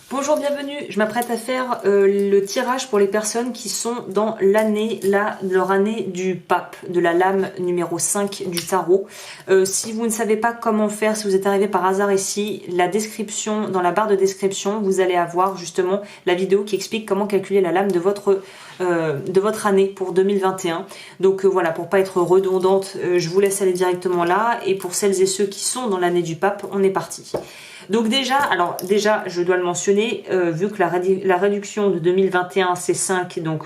Bonjour, bienvenue. Je m'apprête à faire le tirage pour les personnes qui sont dans l'année, leur année du pape, de la lame numéro 5 du tarot. Si vous ne savez pas comment faire, si vous êtes arrivé par hasard ici, la description, dans la barre de description, vous allez avoir justement la vidéo qui explique comment calculer la lame de votre année pour 2021. Donc voilà, pour pas être redondante, je vous laisse aller directement là. Et pour celles et ceux qui sont dans l'année du pape, on est parti. Donc déjà, je dois le mentionner, vu que la réduction de 2021 c'est 5, donc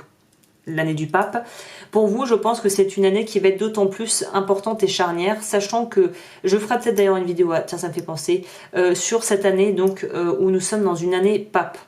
l'année du pape, pour vous je pense que c'est une année qui va être d'autant plus importante et charnière, sachant que, je ferai peut-être d'ailleurs une vidéo, tiens ça me fait penser, sur cette année donc où nous sommes dans une année pape.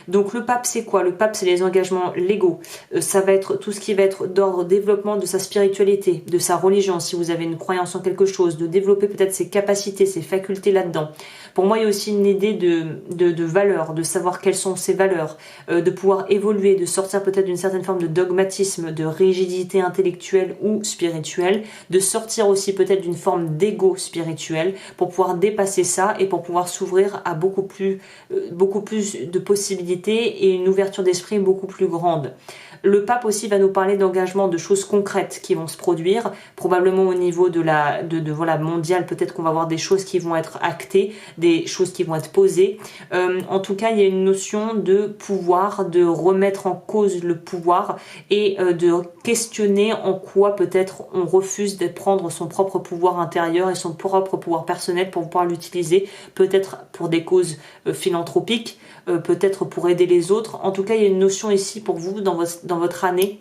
Donc le pape c'est quoi? Le pape c'est les engagements légaux, ça va être tout ce qui va être d'ordre développement de sa spiritualité, de sa religion si vous avez une croyance en quelque chose, de développer peut-être ses capacités, ses facultés là-dedans. Pour moi il y a aussi une idée de valeur, de savoir quelles sont ses valeurs, de pouvoir évoluer, de sortir peut-être d'une certaine forme de dogmatisme, de rigidité intellectuelle ou spirituelle, de sortir aussi peut-être d'une forme d'ego spirituel pour pouvoir dépasser ça et pour pouvoir s'ouvrir à beaucoup plus de possibilités et une ouverture d'esprit beaucoup plus grande. Le pape aussi va nous parler d'engagement, de choses concrètes qui vont se produire, probablement au niveau voilà, mondial, peut-être qu'on va voir des choses qui vont être actées, des choses qui vont être posées. En tout cas, il y a une notion de pouvoir, de remettre en cause le pouvoir et de questionner en quoi peut-être on refuse de prendre son propre pouvoir intérieur et son propre pouvoir personnel pour pouvoir l'utiliser, peut-être pour des causes philanthropiques, peut-être pour aider les autres. En tout cas, il y a une notion ici pour vous dans votre année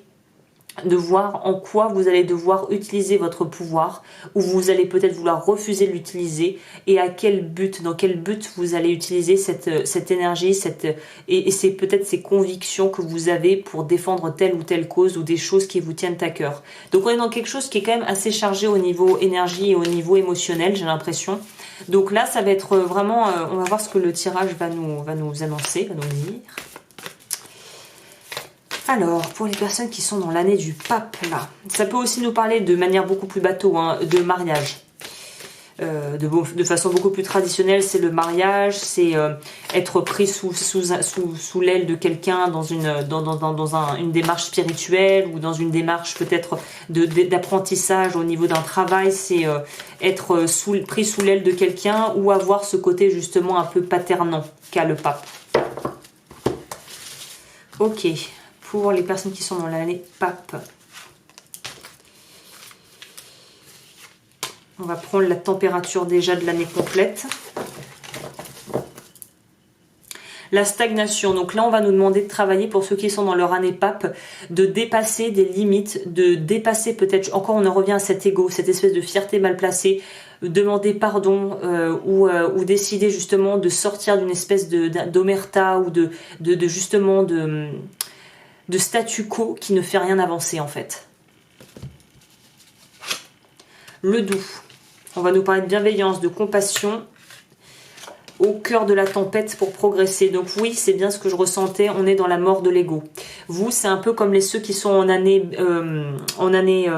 de voir en quoi vous allez devoir utiliser votre pouvoir, ou vous allez peut-être vouloir refuser de l'utiliser, et à quel but, dans quel but vous allez utiliser cette énergie, et c'est peut-être ces convictions que vous avez pour défendre telle ou telle cause ou des choses qui vous tiennent à cœur. Donc on est dans quelque chose qui est quand même assez chargé au niveau énergie et au niveau émotionnel, j'ai l'impression. Donc là, ça va être vraiment, on va voir ce que le tirage va nous annoncer, va nous dire. Alors, pour les personnes qui sont dans l'année du pape, là, ça peut aussi nous parler de manière beaucoup plus bateau, hein, de mariage. De façon beaucoup plus traditionnelle, c'est le mariage, c'est être pris sous l'aile de quelqu'un dans une démarche spirituelle ou dans une démarche peut-être d'apprentissage au niveau d'un travail, c'est être pris sous l'aile de quelqu'un ou avoir ce côté justement un peu paternant qu'a le pape. Ok, pour les personnes qui sont dans l'année pape. On va prendre la température déjà de l'année complète. La stagnation. Donc là, on va nous demander de travailler pour ceux qui sont dans leur année pape, de dépasser des limites, de dépasser peut-être, encore on en revient à cet ego, cette espèce de fierté mal placée, demander pardon ou décider justement de sortir d'une espèce d'omerta ou de statu quo qui ne fait rien avancer en fait. Le doux. On va nous parler de bienveillance, de compassion au cœur de la tempête pour progresser. Donc oui, c'est bien ce que je ressentais, on est dans la mort de l'ego. Vous, c'est un peu comme ceux qui sont en année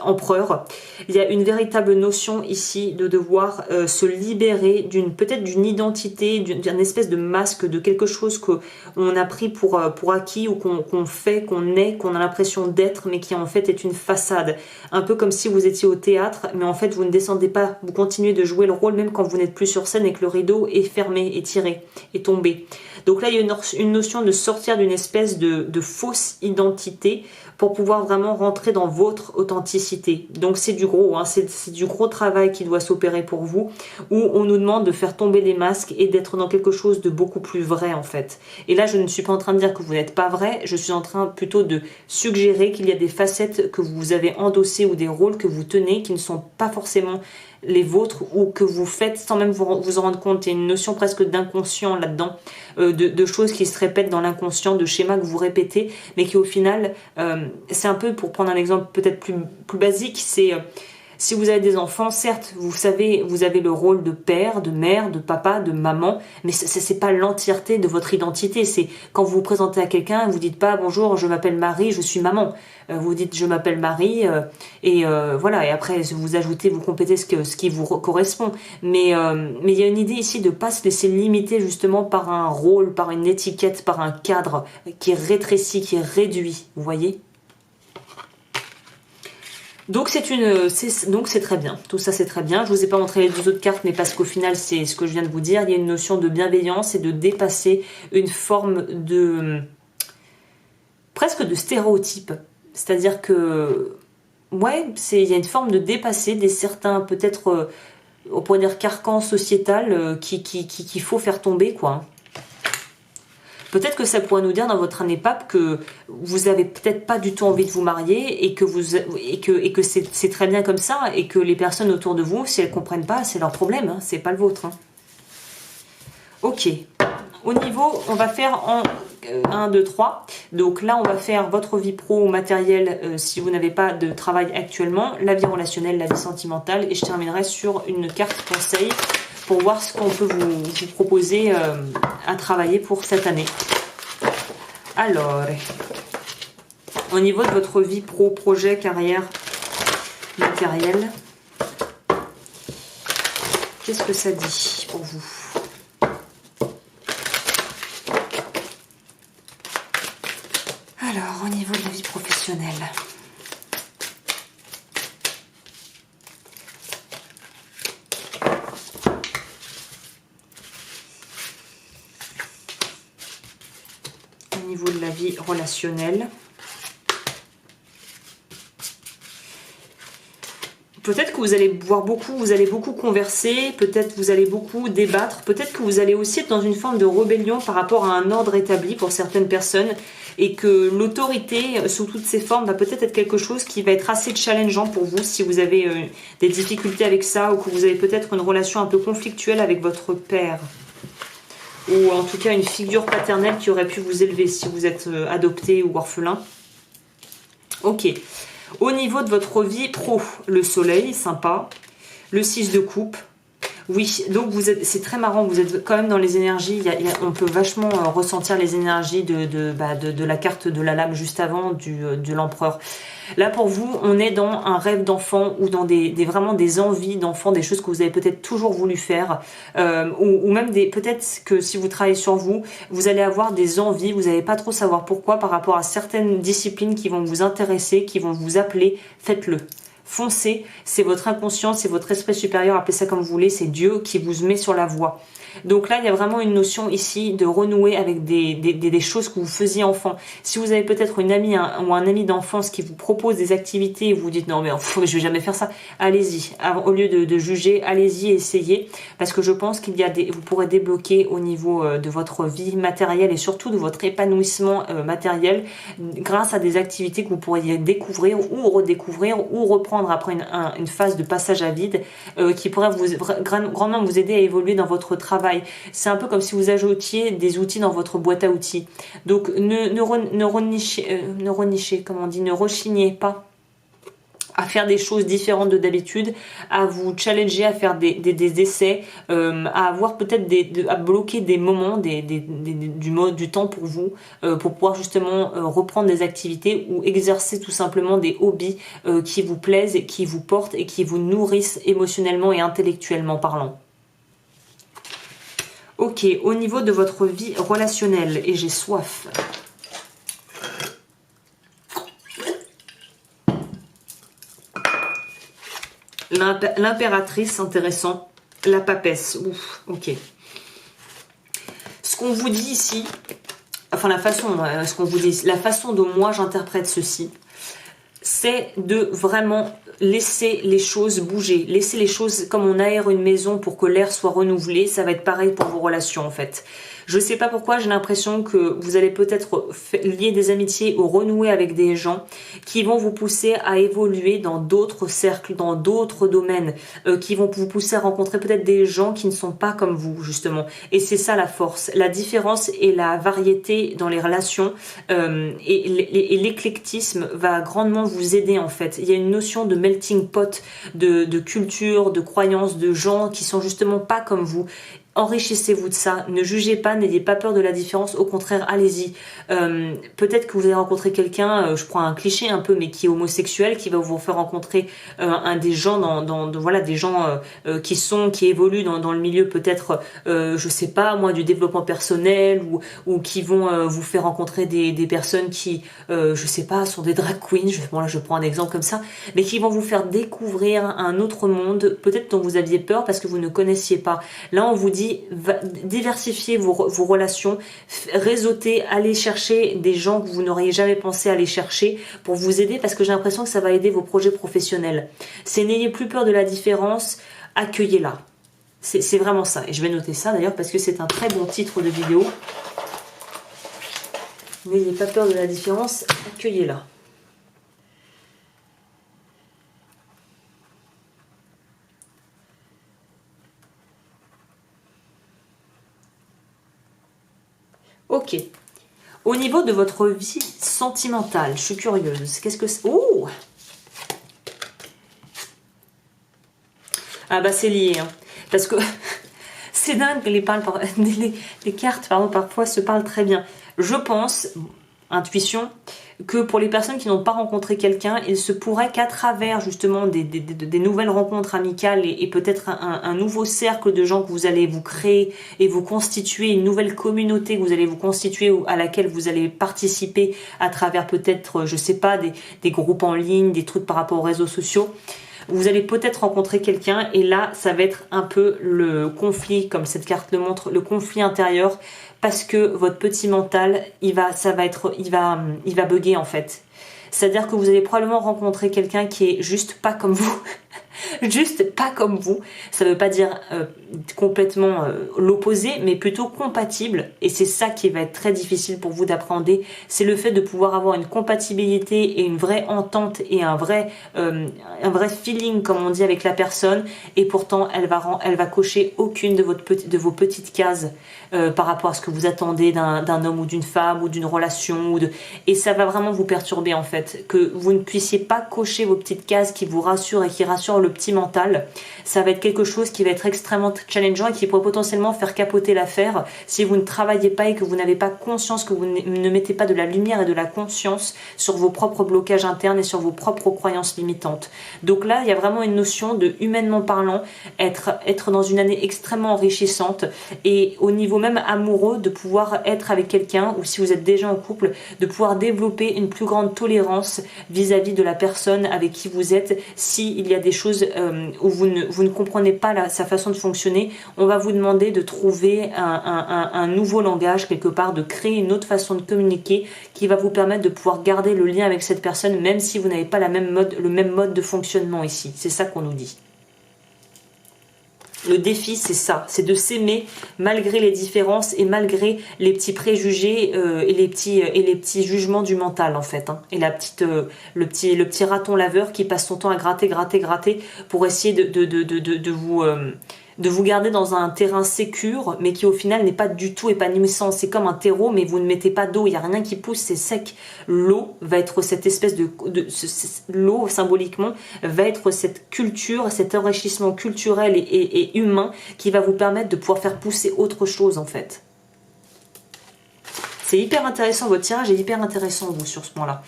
empereur. Il y a une véritable notion ici de devoir se libérer peut-être d'une identité, d'une espèce de masque, de quelque chose qu'on a pris pour acquis ou qu'on fait, qu'on a l'impression d'être, mais qui en fait est une façade. Un peu comme si vous étiez au théâtre, mais en fait vous ne descendez pas, vous continuez de jouer le rôle même quand vous n'êtes plus sur scène et que le rideau est fermé, est tiré, est tombé. Donc là, il y a une notion de sortir d'une espèce de fausse identité pour pouvoir vraiment rentrer dans votre authenticité. Donc c'est du gros, hein, c'est du gros travail qui doit s'opérer pour vous, où on nous demande de faire tomber les masques et d'être dans quelque chose de beaucoup plus vrai en fait. Et là, je ne suis pas en train de dire que vous n'êtes pas vrai, je suis en train plutôt de suggérer qu'il y a des facettes que vous avez endossées ou des rôles que vous tenez qui ne sont pas forcément les vôtres ou que vous faites sans même vous en rendre compte. Il y a une notion presque d'inconscient là-dedans, de choses qui se répètent dans l'inconscient, de schémas que vous répétez, mais qui au final, c'est un peu, pour prendre un exemple peut-être plus basique, c'est Si vous avez des enfants, certes, vous savez, vous avez le rôle de père, de mère, de papa, de maman, mais c'est pas l'entièreté de votre identité. C'est quand vous vous présentez à quelqu'un, vous dites pas bonjour, je m'appelle Marie, je suis maman. Vous dites je m'appelle Marie voilà. Et après vous ajoutez, vous complétez ce qui vous correspond. Mais il y a une idée ici de pas se laisser limiter justement par un rôle, par une étiquette, par un cadre qui est rétréci, qui est réduit. Vous voyez? Donc c'est très bien. Tout ça c'est très bien. Je vous ai pas montré les 2 autres cartes, mais parce qu'au final c'est ce que je viens de vous dire. Il y a une notion de bienveillance et de dépasser une forme de presque de stéréotype. C'est-à-dire que ouais, il y a une forme de dépasser des certains peut-être on pourrait dire carcans sociétal qu'il faut faire tomber quoi. Peut-être que ça pourrait nous dire dans votre année pape que vous avez peut-être pas du tout envie de vous marier et que c'est très bien comme ça et que les personnes autour de vous, si elles comprennent pas, c'est leur problème, hein, c'est pas le vôtre. Hein. Ok. Au niveau, on va faire en 1, 2, 3. Donc là, on va faire votre vie pro matérielle si vous n'avez pas de travail actuellement, la vie relationnelle, la vie sentimentale et je terminerai sur une carte conseil pour voir ce qu'on peut vous proposer à travailler pour cette année. Alors, au niveau de votre vie pro, projet, carrière, matériel, qu'est-ce que ça dit pour vous? Alors, au niveau de la vie professionnelle, de la vie relationnelle. Peut-être que vous allez boire beaucoup, vous allez beaucoup converser, peut-être vous allez beaucoup débattre, peut-être que vous allez aussi être dans une forme de rébellion par rapport à un ordre établi pour certaines personnes et que l'autorité sous toutes ses formes va peut-être être quelque chose qui va être assez challengeant pour vous si vous avez des difficultés avec ça ou que vous avez peut-être une relation un peu conflictuelle avec votre père. Ou en tout cas une figure paternelle qui aurait pu vous élever si vous êtes adopté ou orphelin. Ok. Au niveau de votre vie pro, le soleil, sympa. Le 6 de coupe. Oui, donc c'est très marrant, vous êtes quand même dans les énergies, on peut vachement ressentir les énergies de la carte de la lame juste avant, de l'empereur. Là pour vous, on est dans un rêve d'enfant ou dans vraiment des envies d'enfant, des choses que vous avez peut-être toujours voulu faire, ou même peut-être que si vous travaillez sur vous, vous allez avoir des envies, vous n'allez pas trop savoir pourquoi par rapport à certaines disciplines qui vont vous intéresser, qui vont vous appeler, faites-le. Foncez, c'est votre inconscient, c'est votre esprit supérieur, appelez ça comme vous voulez, c'est Dieu qui vous met sur la voie. Donc là, il y a vraiment une notion ici de renouer avec des choses que vous faisiez enfant. Si vous avez peut-être une amie ou un ami d'enfance qui vous propose des activités et vous dites non mais je vais jamais faire ça, allez-y. Au lieu de juger, allez-y, essayez. Parce que je pense vous pourrez débloquer au niveau de votre vie matérielle et surtout de votre épanouissement matériel grâce à des activités que vous pourriez découvrir ou redécouvrir ou reprendre après une phase de passage à vide qui pourrait grandement vous aider à évoluer dans votre travail. C'est un peu comme si vous ajoutiez des outils dans votre boîte à outils. Donc ne rechignez pas à faire des choses différentes de d'habitude, à vous challenger, à faire des essais, à avoir peut-être à bloquer des moments, du temps pour vous, pour pouvoir justement reprendre des activités ou exercer tout simplement des hobbies qui vous plaisent, et qui vous portent et qui vous nourrissent émotionnellement et intellectuellement parlant. Ok, au niveau de votre vie relationnelle, et j'ai soif. L'impératrice, intéressant. La papesse, ouf, ok. Ce qu'on vous dit ici, enfin la façon dont moi j'interprète ceci, c'est de vraiment laisser les choses bouger, laisser les choses comme on aère une maison pour que l'air soit renouvelé. Ça va être pareil pour vos relations en fait. Je sais pas pourquoi, j'ai l'impression que vous allez peut-être lier des amitiés ou renouer avec des gens qui vont vous pousser à évoluer dans d'autres cercles, dans d'autres domaines, qui vont vous pousser à rencontrer peut-être des gens qui ne sont pas comme vous justement. Et c'est ça la force, la différence et la variété dans les relations et l'éclectisme va grandement vous aider en fait. Il y a une notion de melting pot de culture, de croyances, de gens qui sont justement pas comme vous. Enrichissez-vous de ça, ne jugez pas, n'ayez pas peur de la différence, au contraire, allez-y. Peut-être que vous allez rencontrer quelqu'un, je prends un cliché un peu, mais qui est homosexuel, qui va vous faire rencontrer des gens voilà, des gens qui évoluent dans le milieu peut-être, je sais pas moi, du développement personnel, ou qui vont vous faire rencontrer des personnes qui, je sais pas, sont des drag queens. Bon là, je prends un exemple comme ça, mais qui vont vous faire découvrir un autre monde, peut-être dont vous aviez peur parce que vous ne connaissiez pas. Là, on vous dit diversifiez vos relations, réseautez, allez chercher des gens que vous n'auriez jamais pensé aller chercher pour vous aider, parce que j'ai l'impression que ça va aider vos projets professionnels. C'est n'ayez plus peur de la différence, accueillez-la. C'est vraiment ça. Et je vais noter ça d'ailleurs parce que c'est un très bon titre de vidéo. N'ayez pas peur de la différence, accueillez-la. Ok. Au niveau de votre vie sentimentale, je suis curieuse. Qu'est-ce que c'est? Oh! Ah bah c'est lié. Hein. Parce que c'est dingue que les cartes parfois se parlent très bien. Je pense, intuition, que pour les personnes qui n'ont pas rencontré quelqu'un, il se pourrait qu'à travers justement des nouvelles rencontres amicales et peut-être un nouveau cercle de gens que vous allez vous créer et vous constituer, une nouvelle communauté que vous allez vous constituer à laquelle vous allez participer à travers peut-être, je sais pas, des groupes en ligne, des trucs par rapport aux réseaux sociaux. Vous allez peut-être rencontrer quelqu'un et là, ça va être un peu le conflit, comme cette carte le montre, le conflit intérieur, parce que votre petit mental, il va bugger en fait. C'est-à-dire que vous allez probablement rencontrer quelqu'un qui est juste pas comme vous. Juste pas comme vous. Ça veut pas dire complètement l'opposé, mais plutôt compatible. Et c'est ça qui va être très difficile pour vous d'appréhender. C'est le fait de pouvoir avoir une compatibilité et une vraie entente et un vrai feeling, comme on dit, avec la personne. Et pourtant, elle va cocher aucune de vos petites cases par rapport à ce que vous attendez d'un homme ou d'une femme ou d'une relation. Et ça va vraiment vous perturber en fait. Que vous ne puissiez pas cocher vos petites cases qui vous rassurent et qui rassurent le petit mental. Ça va être quelque chose qui va être extrêmement challengeant et qui pourrait potentiellement faire capoter l'affaire si vous ne travaillez pas et que vous n'avez pas conscience, que vous ne mettez pas de la lumière et de la conscience sur vos propres blocages internes et sur vos propres croyances limitantes. Donc là, il y a vraiment une notion de, humainement parlant, être dans une année extrêmement enrichissante et au niveau même amoureux, de pouvoir être avec quelqu'un, ou si vous êtes déjà en couple, de pouvoir développer une plus grande tolérance vis-à-vis de la personne avec qui vous êtes. S'il y a des choses où vous ne comprenez pas sa façon de fonctionner, on va vous demander de trouver un nouveau langage quelque part, de créer une autre façon de communiquer qui va vous permettre de pouvoir garder le lien avec cette personne même si vous n'avez pas le même mode de fonctionnement ici. C'est ça qu'on nous dit. Le défi, c'est ça, c'est de s'aimer malgré les différences et malgré les petits préjugés et les petits jugements du mental en fait. Hein. Et le petit raton laveur qui passe son temps à gratter pour essayer de vous garder dans un terrain sécure, mais qui au final n'est pas du tout épanouissant. C'est comme un terreau, mais vous ne mettez pas d'eau, il n'y a rien qui pousse, c'est sec. L'eau va être cette espèce l'eau symboliquement va être cette culture, cet enrichissement culturel et humain qui va vous permettre de pouvoir faire pousser autre chose en fait. C'est hyper intéressant, votre tirage est hyper intéressant vous sur ce point-là.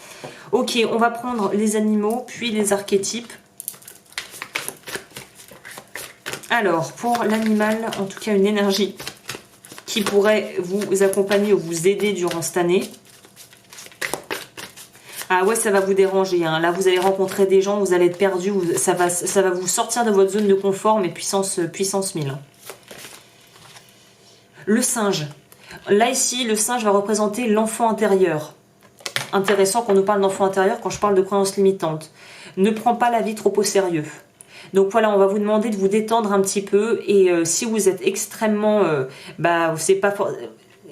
Ok, on va prendre les animaux, puis les archétypes. Alors, pour l'animal, en tout cas une énergie qui pourrait vous accompagner ou vous aider durant cette année. Ah ouais, ça va vous déranger. Hein. Là, vous allez rencontrer des gens, vous allez être perdu, ça va vous sortir de votre zone de confort, mais puissance 1000. Le singe. Là, ici, le singe va représenter l'enfant intérieur. Intéressant qu'on nous parle d'enfant intérieur quand je parle de croyances limitantes. Ne prends pas la vie trop au sérieux. Donc voilà, on va vous demander de vous détendre un petit peu et si vous êtes extrêmement, c'est pas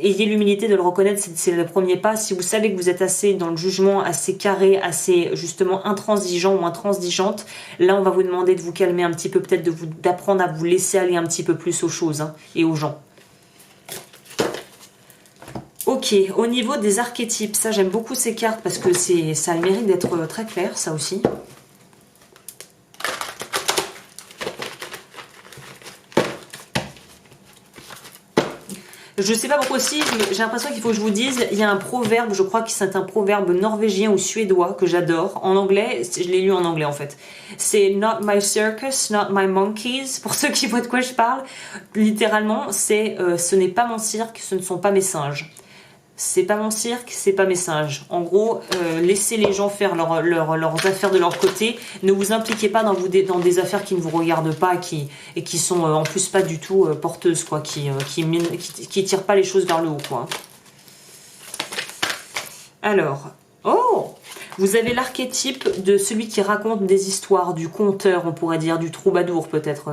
ayez l'humilité de le reconnaître, c'est le premier pas. Si vous savez que vous êtes assez dans le jugement, assez carré, assez justement intransigeant ou intransigeante, là on va vous demander de vous calmer un petit peu, peut-être d'apprendre à vous laisser aller un petit peu plus aux choses hein, et aux gens. Ok, au niveau des archétypes, ça j'aime beaucoup ces cartes parce que ça a le mérite d'être très clair, ça aussi. Je sais pas pourquoi aussi, j'ai l'impression qu'il faut que je vous dise, il y a un proverbe, je crois que c'est un proverbe norvégien ou suédois que j'adore. En anglais, je l'ai lu en anglais en fait. C'est Not my circus, not my monkeys. Pour ceux qui voient de quoi je parle, littéralement, c'est ce n'est pas mon cirque, ce ne sont pas mes singes. C'est pas mon cirque, c'est pas mes singes. En gros, laissez les gens faire leurs affaires de leur côté. Ne vous impliquez pas dans des affaires qui ne vous regardent pas et qui sont en plus pas du tout porteuses, quoi, qui tirent pas les choses vers le haut, quoi. Alors, oh, vous avez l'archétype de celui qui raconte des histoires, du conteur, on pourrait dire, du troubadour peut-être.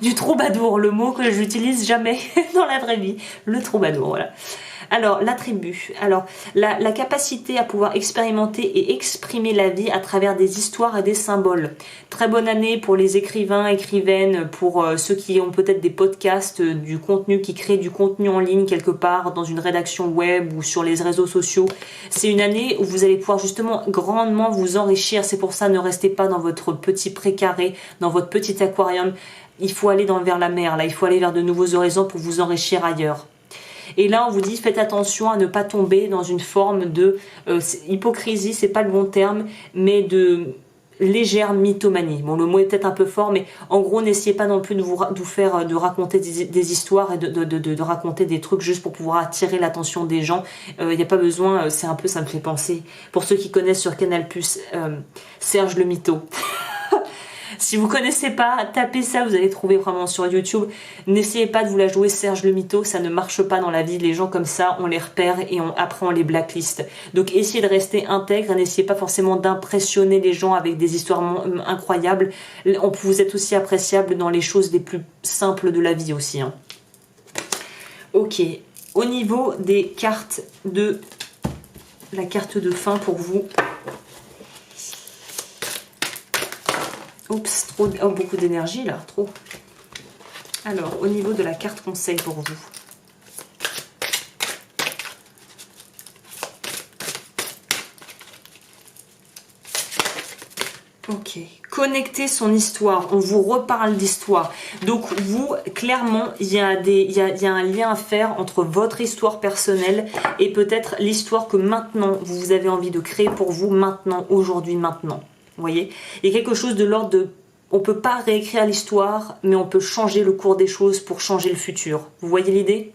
Du troubadour, le mot que je n'utilise jamais dans la vraie vie. Le troubadour, voilà. Alors, l'attribut. Alors, la capacité à pouvoir expérimenter et exprimer la vie à travers des histoires et des symboles. Très bonne année pour les écrivains, écrivaines, pour ceux qui ont peut-être des podcasts, du contenu, qui créent du contenu en ligne quelque part, dans une rédaction web ou sur les réseaux sociaux. C'est une année où vous allez pouvoir justement grandement vous enrichir. C'est pour ça, ne restez pas dans votre petit précaré, dans votre petit aquarium. Il faut aller vers la mer, là. Il faut aller vers de nouveaux horizons pour vous enrichir ailleurs. Et là, on vous dit, faites attention à ne pas tomber dans une forme de hypocrisie, c'est pas le bon terme, mais de légère mythomanie. Bon, le mot est peut-être un peu fort, mais en gros, n'essayez pas non plus de vous faire, de raconter des histoires et de raconter des trucs juste pour pouvoir attirer l'attention des gens. Il n'y a pas besoin, c'est un peu, ça me fait penser, pour ceux qui connaissent sur Canal+, Serge le Mytho. Si vous connaissez pas, tapez ça, vous allez trouver vraiment sur YouTube. N'essayez pas de vous la jouer Serge le Mytho, ça ne marche pas dans la vie. Les gens comme ça, on les repère et après on les blacklist. Donc essayez de rester intègre, n'essayez pas forcément d'impressionner les gens avec des histoires incroyables. Vous êtes aussi appréciable dans les choses les plus simples de la vie aussi. Hein. Ok, au niveau des cartes de... La carte de fin pour vous... Oups, trop, oh, beaucoup d'énergie là, trop. Alors, au niveau de la carte conseil pour vous. Ok, connecter son histoire, on vous reparle d'histoire. Donc vous, clairement, il y a un lien à faire entre votre histoire personnelle et peut-être l'histoire que maintenant, vous avez envie de créer pour vous, maintenant, aujourd'hui, maintenant. Vous voyez, il y a quelque chose de l'ordre de... On ne peut pas réécrire l'histoire, mais on peut changer le cours des choses pour changer le futur. Vous voyez l'idée?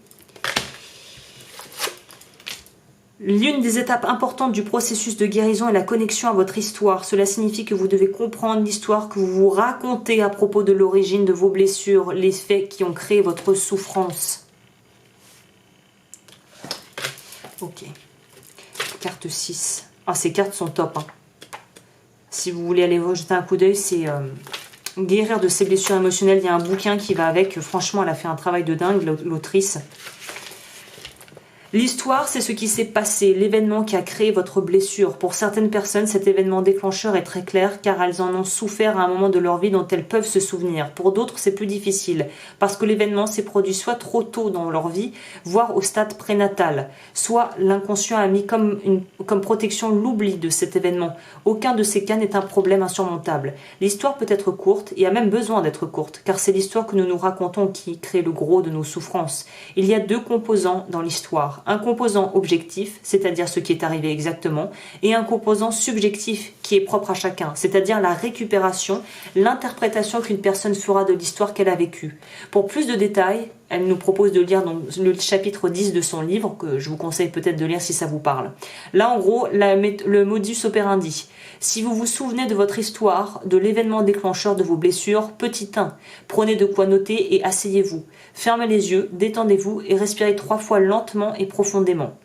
L'une des étapes importantes du processus de guérison est la connexion à votre histoire. Cela signifie que vous devez comprendre l'histoire que vous vous racontez à propos de l'origine de vos blessures, les faits qui ont créé votre souffrance. Ok. Carte 6. Ah, ces cartes sont top, hein. Si vous voulez aller jeter un coup d'œil, c'est guérir de ses blessures émotionnelles. Il y a un bouquin qui va avec. Franchement, elle a fait un travail de dingue, l'autrice. L'histoire, c'est ce qui s'est passé, l'événement qui a créé votre blessure. Pour certaines personnes, cet événement déclencheur est très clair car elles en ont souffert à un moment de leur vie dont elles peuvent se souvenir. Pour d'autres, c'est plus difficile parce que l'événement s'est produit soit trop tôt dans leur vie, voire au stade prénatal. Soit l'inconscient a mis comme protection l'oubli de cet événement. Aucun de ces cas n'est un problème insurmontable. L'histoire peut être courte et a même besoin d'être courte car c'est l'histoire que nous nous racontons qui crée le gros de nos souffrances. Il y a deux composants dans l'histoire. Un composant objectif, c'est-à-dire ce qui est arrivé exactement, et un composant subjectif qui est propre à chacun, c'est-à-dire la récupération, l'interprétation qu'une personne fera de l'histoire qu'elle a vécue. Pour plus de détails, elle nous propose de lire donc le chapitre 10 de son livre, que je vous conseille peut-être de lire si ça vous parle. Là, en gros, le modus operandi. Si vous vous souvenez de votre histoire, de l'événement déclencheur de vos blessures, petit 1, prenez de quoi noter et asseyez-vous. Fermez les yeux, détendez-vous et respirez 3 fois lentement et profondément.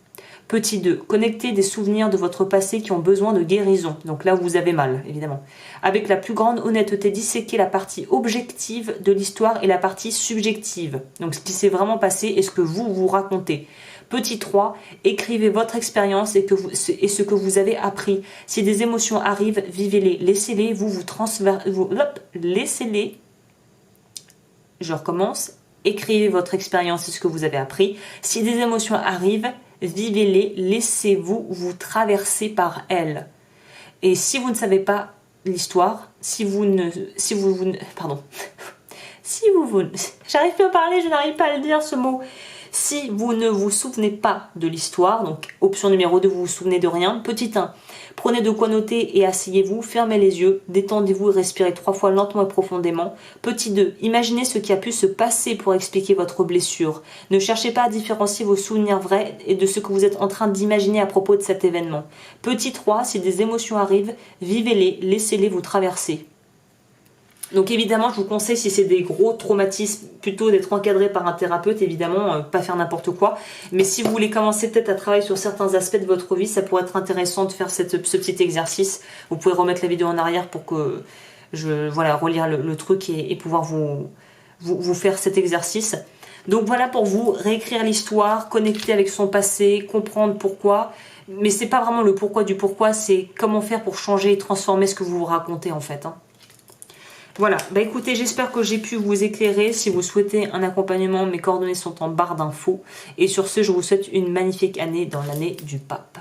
Petit 2, connectez des souvenirs de votre passé qui ont besoin de guérison. Donc là où vous avez mal, évidemment. Avec la plus grande honnêteté, disséquez la partie objective de l'histoire et la partie subjective. Donc ce qui s'est vraiment passé et ce que vous vous racontez. Petit 3, écrivez votre expérience et ce que vous avez appris. Si des émotions arrivent, vivez-les. Laissez-les, laissez-les. Je recommence. Écrivez votre expérience et ce que vous avez appris. Si des émotions arrivent, vivez-les. Laissez-vous vous traverser par elles. Et si vous ne savez pas l'histoire, j'arrive plus à parler, je n'arrive pas à le dire ce mot. Si vous ne vous souvenez pas de l'histoire, donc option numéro 2, vous vous souvenez de rien. Petit 1, prenez de quoi noter et asseyez-vous, fermez les yeux, détendez-vous et respirez 3 fois lentement et profondément. Petit 2, imaginez ce qui a pu se passer pour expliquer votre blessure. Ne cherchez pas à différencier vos souvenirs vrais et de ce que vous êtes en train d'imaginer à propos de cet événement. Petit 3, si des émotions arrivent, vivez-les, laissez-les vous traverser. Donc évidemment, je vous conseille, si c'est des gros traumatismes, plutôt d'être encadré par un thérapeute, évidemment, pas faire n'importe quoi. Mais si vous voulez commencer peut-être à travailler sur certains aspects de votre vie, ça pourrait être intéressant de faire ce petit exercice. Vous pouvez remettre la vidéo en arrière pour que relire le truc et pouvoir vous faire cet exercice. Donc voilà pour vous, réécrire l'histoire, connecter avec son passé, comprendre pourquoi. Mais c'est pas vraiment le pourquoi du pourquoi, c'est comment faire pour changer et transformer ce que vous vous racontez en fait. Voilà, bah écoutez, j'espère que j'ai pu vous éclairer. Si vous souhaitez un accompagnement, mes coordonnées sont en barre d'infos. Et sur ce, je vous souhaite une magnifique année dans l'année du pape.